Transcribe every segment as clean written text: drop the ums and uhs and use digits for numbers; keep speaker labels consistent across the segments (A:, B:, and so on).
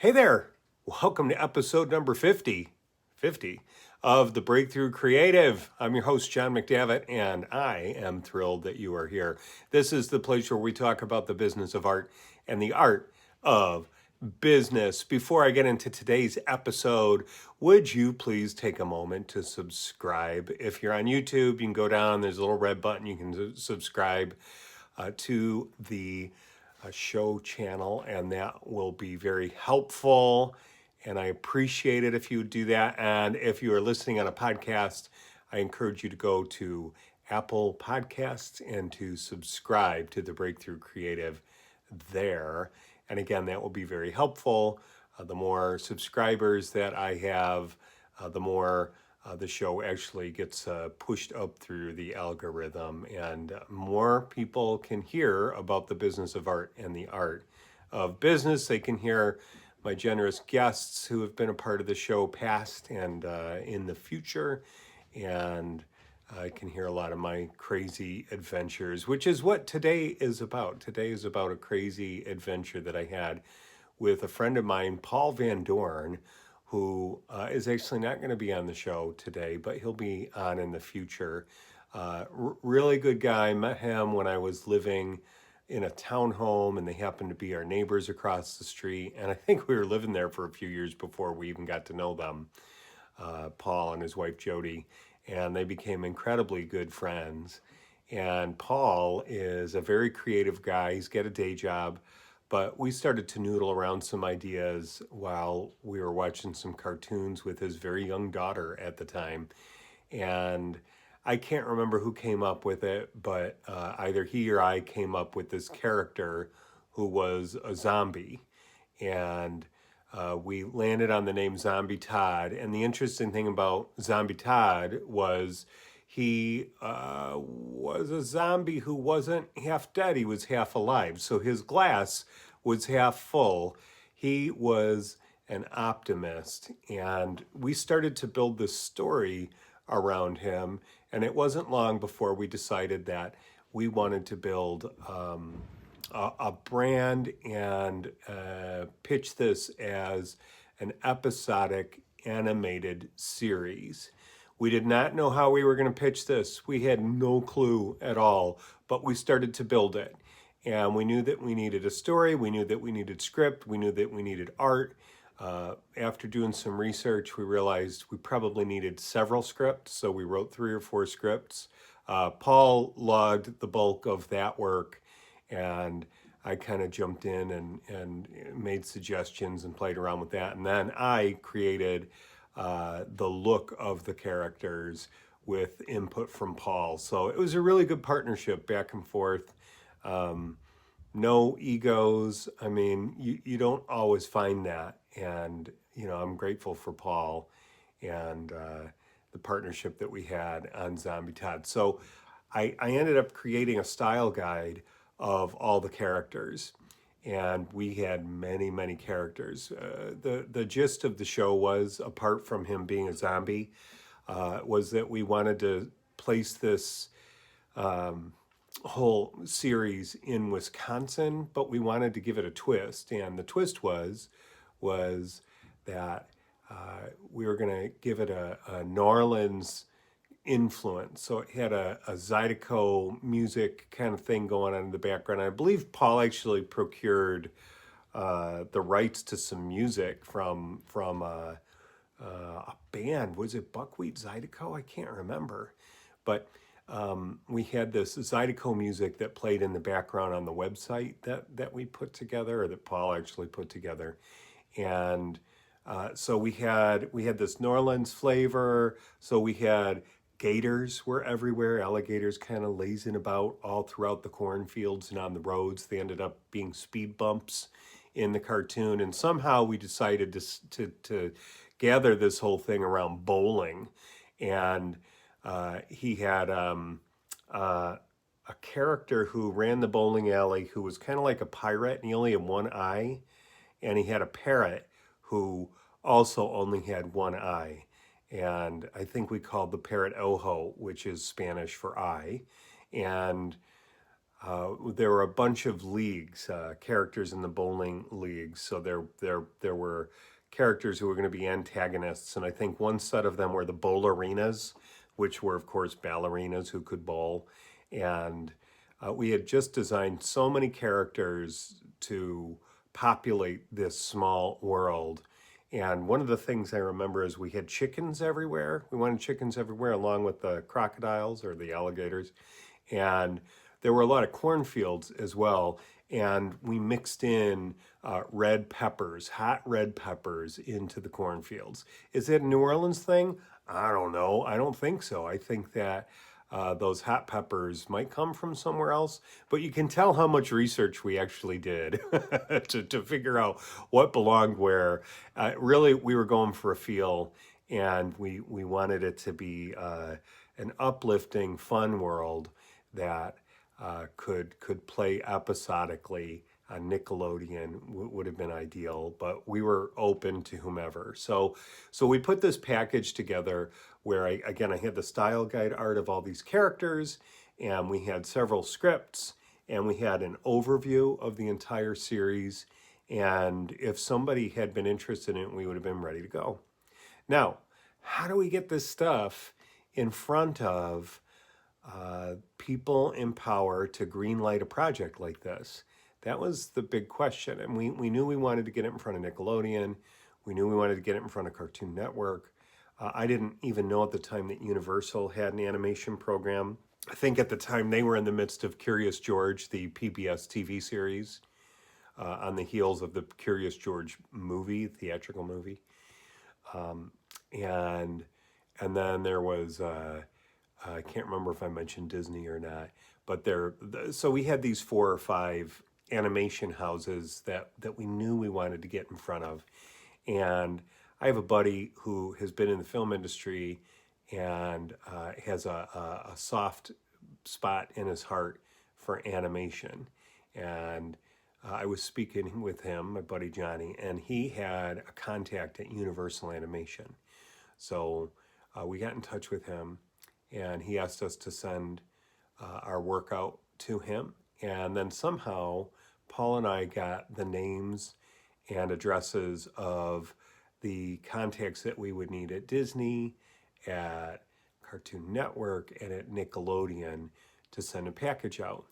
A: Hey there. Welcome to episode number 50 of The Breakthrough Creative. I'm your host, John McDavitt, and I am thrilled that you are here. This is the place where we talk about the business of art and the art of business. Before I get into today's episode, would you please take a moment to subscribe? If you're on YouTube, you can go down, there's a little red button, you can subscribe to the show channel, and that will be very helpful. And I appreciate it if you would do that. And if you are listening on a podcast, I encourage you to go to Apple Podcasts and to subscribe to the Breakthrough Creative there. And again, that will be very helpful. The more subscribers that I have, the more the show actually gets pushed up through the algorithm, and more people can hear about the business of art and the art of business. They can hear my generous guests who have been a part of the show past and in the future, and I can hear a lot of my crazy adventures, which is what today is about. Today is about a crazy adventure that I had with a friend of mine, Paul Van Dorn, who is actually not going to be on the show today, but he'll be on in the future. Really good guy. Met him when I was living in a townhome, and they happened to be our neighbors across the street. And I think we were living there for a few years before we even got to know them, Paul and his wife Jody, and they became incredibly good friends. And Paul is a very creative guy. He's got a day job, but we started to noodle around some ideas while we were watching some cartoons with his very young daughter at the time. And I can't remember who came up with it, but either he or I came up with this character who was a zombie. And we landed on the name Zombie Todd. And the interesting thing about Zombie Todd was he was a zombie who wasn't half dead, he was half alive. So his glass was half full. He was an optimist. And we started to build this story around him. And it wasn't long before we decided that we wanted to build a brand and pitch this as an episodic animated series. We did not know how we were going to pitch this. We had no clue at all, but we started to build it. And we knew that we needed a story. We knew that we needed script. We knew that we needed art. After doing some research, we realized we probably needed several scripts. So we wrote 3 or 4 scripts. Paul logged the bulk of that work, and I kind of jumped in and made suggestions and played around with that. And then I created the look of the characters with input from Paul. So it was a really good partnership back and forth. No egos. I mean, you don't always find that. And, I'm grateful for Paul and the partnership that we had on Zombie Todd. So I ended up creating a style guide of all the characters. And we had many, many characters. The gist of the show was, apart from him being a zombie, was that we wanted to place this whole series in Wisconsin, but we wanted to give it a twist. And the twist was that we were going to give it a New Orleans influence. So it had a Zydeco music kind of thing going on in the background. I believe Paul actually procured the rights to some music from a band. Was it Buckwheat Zydeco? I can't remember. But we had this Zydeco music that played in the background on the website that we put together, or that Paul actually put together. And so we had this New Orleans flavor. So we had gators were everywhere, alligators kind of lazing about all throughout the cornfields and on the roads. They ended up being speed bumps in the cartoon. And somehow we decided to gather this whole thing around bowling. And he had a character who ran the bowling alley who was kind of like a pirate, and he only had one eye. And he had a parrot who also only had one eye. And I think we called the parrot Ojo, which is Spanish for eye. And there were a bunch of leagues, characters in the bowling leagues. So there were characters who were going to be antagonists, and I think one set of them were the bowlerinas, which were of course ballerinas who could bowl, and we had just designed so many characters to populate this small world. And one of the things I remember is we had chickens everywhere. We wanted chickens everywhere, along with the crocodiles or the alligators. And there were a lot of cornfields as well. And we mixed in red peppers, hot red peppers, into the cornfields. Is it a New Orleans thing? I don't know. I don't think so. I think that those hot peppers might come from somewhere else, but you can tell how much research we actually did to figure out what belonged where. Really, we were going for a feel, and we wanted it to be an uplifting, fun world that could play episodically on Nickelodeon would have been ideal, but we were open to whomever. So we put this package together where I had the style guide art of all these characters, and we had several scripts, and we had an overview of the entire series. And if somebody had been interested in it, we would have been ready to go. Now, how do we get this stuff in front of people in power to greenlight a project like this? That was the big question. And we knew we wanted to get it in front of Nickelodeon. We knew we wanted to get it in front of Cartoon Network. I didn't even know at the time that Universal had an animation program. I think at the time they were in the midst of Curious George, the PBS TV series, on the heels of the Curious George movie, theatrical movie. And then there was, I can't remember if I mentioned Disney or not, but so we had these 4 or 5 animation houses that we knew we wanted to get in front of. And I have a buddy who has been in the film industry and has a soft spot in his heart for animation. And I was speaking with him, my buddy Johnny, and he had a contact at Universal Animation. So we got in touch with him, and he asked us to send our work out to him. And then somehow Paul and I got the names and addresses of the contacts that we would need at Disney, at Cartoon Network, and at Nickelodeon to send a package out.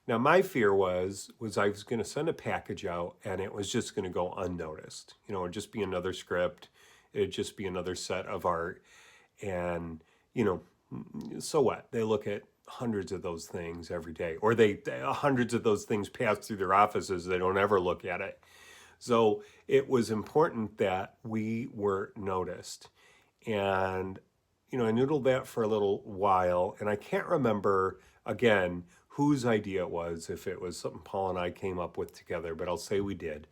A: Now, my fear was I was going to send a package out and it was just going to go unnoticed. You know, it'd just be another script. It'd just be another set of art. And, you know, so what? They look at hundreds of those things every day, or hundreds of those things pass through their offices. They don't ever look at it. So it was important that we were noticed. And, you know, I noodled that for a little while, and I can't remember, again, whose idea it was, if it was something Paul and I came up with together, but I'll say we did.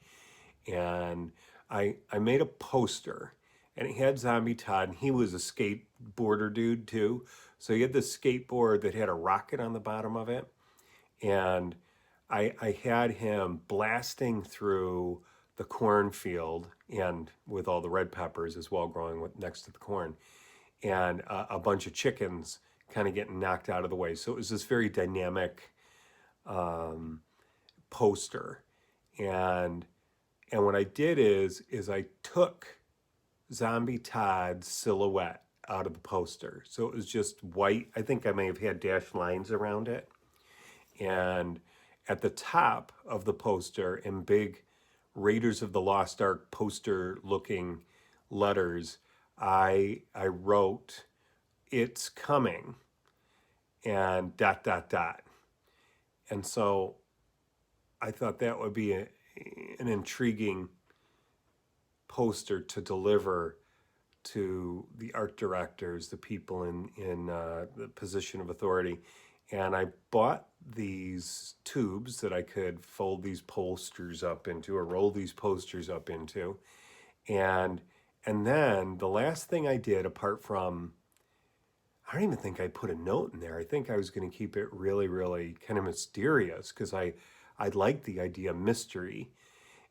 A: And I made a poster, and it had Zombie Todd, and he was a skateboarder dude too. So he had this skateboard that had a rocket on the bottom of it. And I had him blasting through the cornfield, and with all the red peppers as well growing next to the corn, and a bunch of chickens kind of getting knocked out of the way. So it was this very dynamic poster. And what I did is I took Zombie Todd's silhouette out of the poster. So it was just white. I think I may have had dashed lines around it. And at the top of the poster, in big Raiders of the Lost Ark poster looking letters, I wrote, "It's coming," and ... And so I thought that would be an intriguing poster to deliver to the art directors, the people in the position of authority. And I bought these tubes that I could fold these posters up into, or roll these posters up into. And then the last thing I did, apart from, I don't even think I put a note in there. I think I was going to keep it really, really kind of mysterious, because I liked the idea of mystery.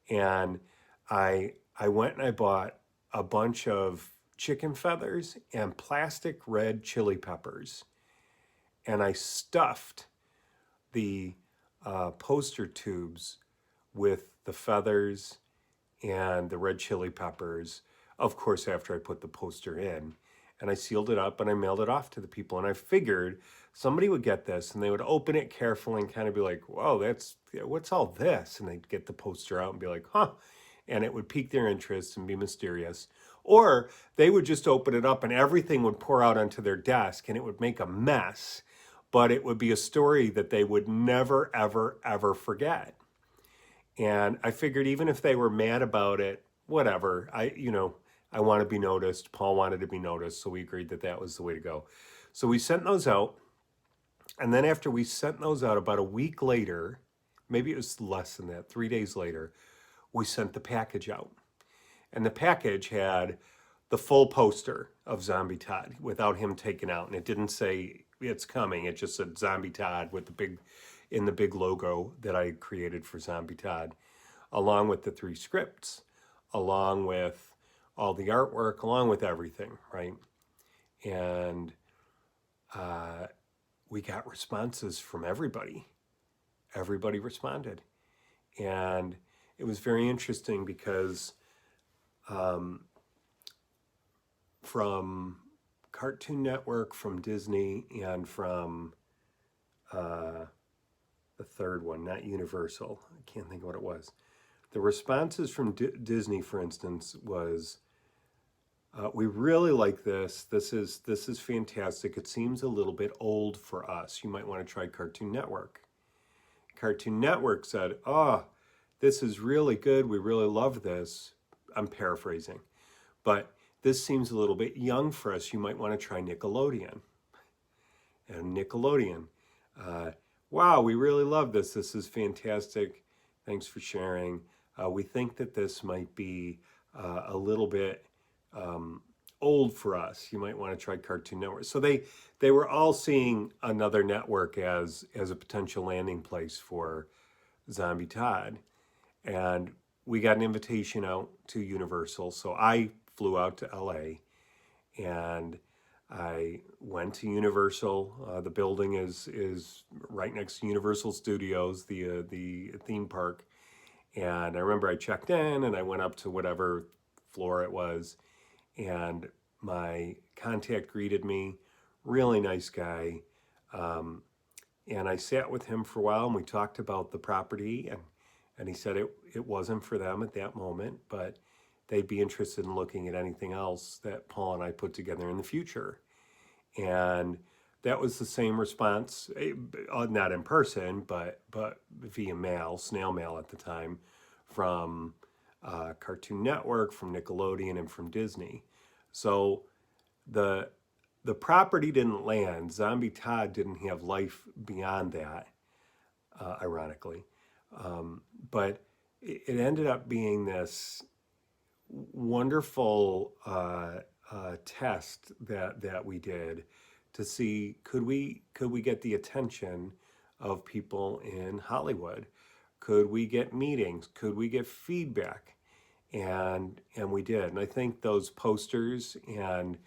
A: And I went and I bought a bunch of chicken feathers and plastic red chili peppers. And I stuffed the poster tubes with the feathers and the red chili peppers, of course, after I put the poster in. And I sealed it up and I mailed it off to the people. And I figured somebody would get this and they would open it carefully and kind of be like, whoa, what's all this? And they'd get the poster out and be like, huh. And it would pique their interest and be mysterious. Or they would just open it up and everything would pour out onto their desk and it would make a mess. But it would be a story that they would never, ever, ever forget. And I figured even if they were mad about it, whatever. I want to be noticed. Paul wanted to be noticed, so we agreed that that was the way to go. So we sent those out, and then after we sent those out, about a week later, maybe it was less than that, 3 days later, we sent the package out. And the package had the full poster of Zombie Todd without him taken out, and it didn't say it's coming. It just said Zombie Todd with the big logo that I created for Zombie Todd, along with the 3 scripts, along with all the artwork, along with everything, right? And we got responses from everybody. Everybody responded. And it was very interesting because from Cartoon Network, from Disney, and from the third one, not Universal. I can't think of what it was. The responses from Disney, for instance, was, "We really like this. This is fantastic. It seems a little bit old for us. You might want to try Cartoon Network." Cartoon Network said, "Oh, this is really good. We really love this." I'm paraphrasing, but this seems a little bit young for us. You might want to try Nickelodeon. And Nickelodeon, "Wow, we really love this. This is fantastic. Thanks for sharing. We think that this might be a little bit old for us. You might want to try Cartoon Network." So they were all seeing another network as a potential landing place for Zombie Todd. And we got an invitation out to Universal. So I flew out to LA and I went to Universal. The building is right next to Universal Studios, the theme park. And I remember I checked in and I went up to whatever floor it was. And my contact greeted me, really nice guy. And I sat with him for a while and we talked about the property. And he said it wasn't for them at that moment, but they'd be interested in looking at anything else that Paul and I put together in the future. And that was the same response, not in person, but via mail, snail mail at the time, from Cartoon Network, from Nickelodeon, and from Disney. So the property didn't land. Zombie Todd didn't have life beyond that, ironically. But it ended up being this wonderful test that we did to see could we get the attention of people in Hollywood? Could we get meetings? Could we get feedback? And we did. And I think those posters and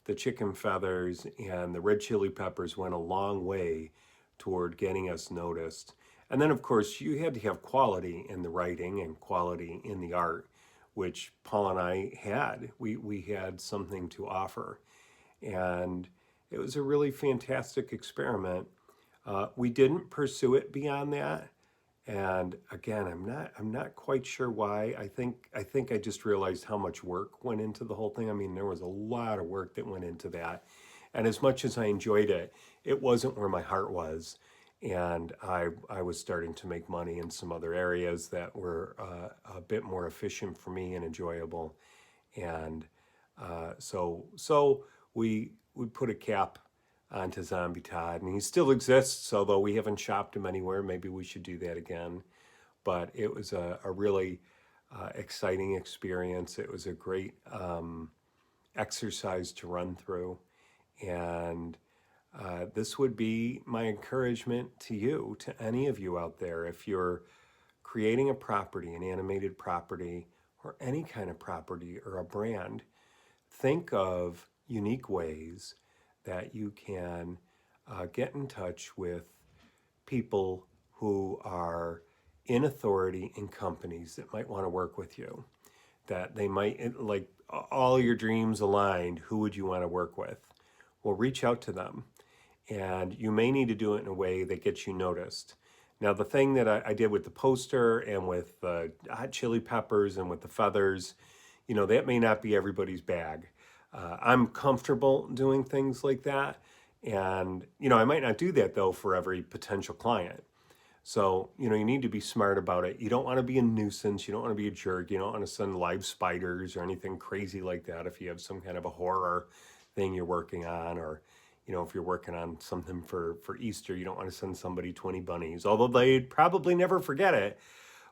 A: the chicken feathers and the red chili peppers went a long way toward getting us noticed. And then, of course, you had to have quality in the writing and quality in the art, which Paul and I had. We had something to offer. And it was a really fantastic experiment. We didn't pursue it beyond that. And again, I'm not quite sure why. I think I just realized how much work went into the whole thing. I mean, there was a lot of work that went into that. And as much as I enjoyed it, it wasn't where my heart was. And I was starting to make money in some other areas that were a bit more efficient for me and enjoyable. And so we put a cap onto Zombie Todd, and he still exists, although we haven't shopped him anywhere. Maybe we should do that again. But it was a really exciting experience. It was a great exercise to run through. And this would be my encouragement to you, to any of you out there. If you're creating a property, an animated property, or any kind of property or a brand, think of unique ways that you can get in touch with people who are in authority in companies that might want to work with you, that they might, like, all your dreams aligned, who would you want to work with? Well, reach out to them. And you may need to do it in a way that gets you noticed. Now, the thing that I did with the poster and with the hot chili peppers and with the feathers, that may not be everybody's bag. I'm comfortable doing things like that. And, I might not do that though for every potential client. So, you need to be smart about it. You don't want to be a nuisance. You don't want to be a jerk. You don't want to send live spiders or anything crazy like that if you have some kind of a horror thing you're working on, or, if you're working on something for Easter, you don't want to send somebody 20 bunnies, although they'd probably never forget it.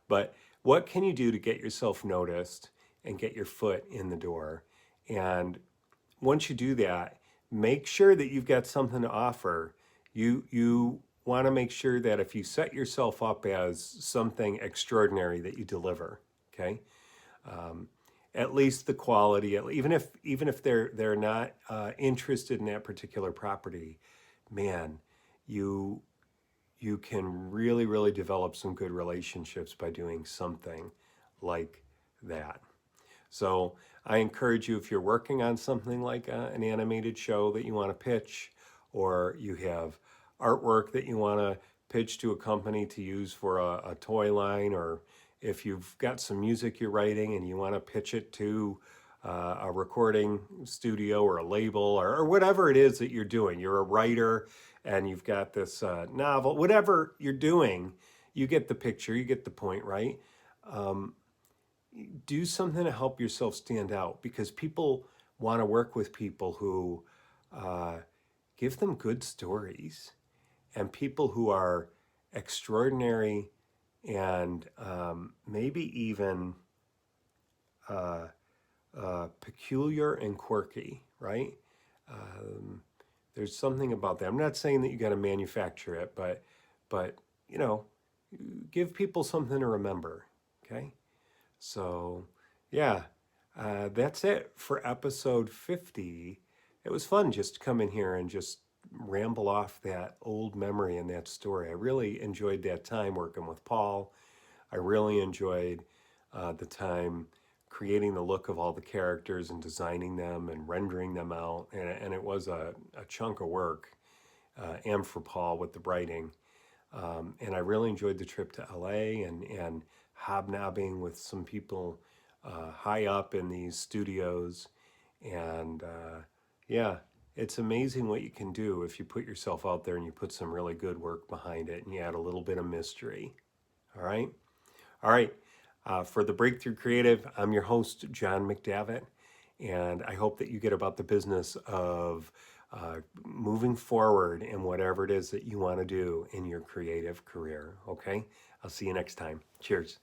A: But what can you do to get yourself noticed and get your foot in the door? And once you do that, make sure that you've got something to offer. You want to make sure that if you set yourself up as something extraordinary, that you deliver. Okay, at least the quality. Even if they're not interested in that particular property, man, you can really develop some good relationships by doing something like that. So I encourage you, if you're working on something like an animated show that you want to pitch, or you have artwork that you want to pitch to a company to use for a toy line, or if you've got some music you're writing and you want to pitch it to a recording studio or a label, or whatever it is that you're doing. You're a writer and you've got this novel, whatever you're doing, you get the picture, you get the point, right? Do something to help yourself stand out, because people want to work with people who give them good stories, and people who are extraordinary and maybe even peculiar and quirky, right? There's something about that. I'm not saying that you got to manufacture it, but give people something to remember. Okay. So, yeah, that's it for episode 50. It was fun just to come in here and just ramble off that old memory and that story. I really enjoyed that time working with Paul. I really enjoyed the time creating the look of all the characters and designing them and rendering them out. And it was a chunk of work, and for Paul with the writing. And I really enjoyed the trip to LA and hobnobbing with some people high up in these studios. And yeah, it's amazing what you can do if you put yourself out there and you put some really good work behind it and you add a little bit of mystery. All right. All right. For the Breakthrough Creative, I'm your host, John McDavitt, and I hope that you get about the business of moving forward in whatever it is that you want to do in your creative career. Okay? I'll see you next time. Cheers.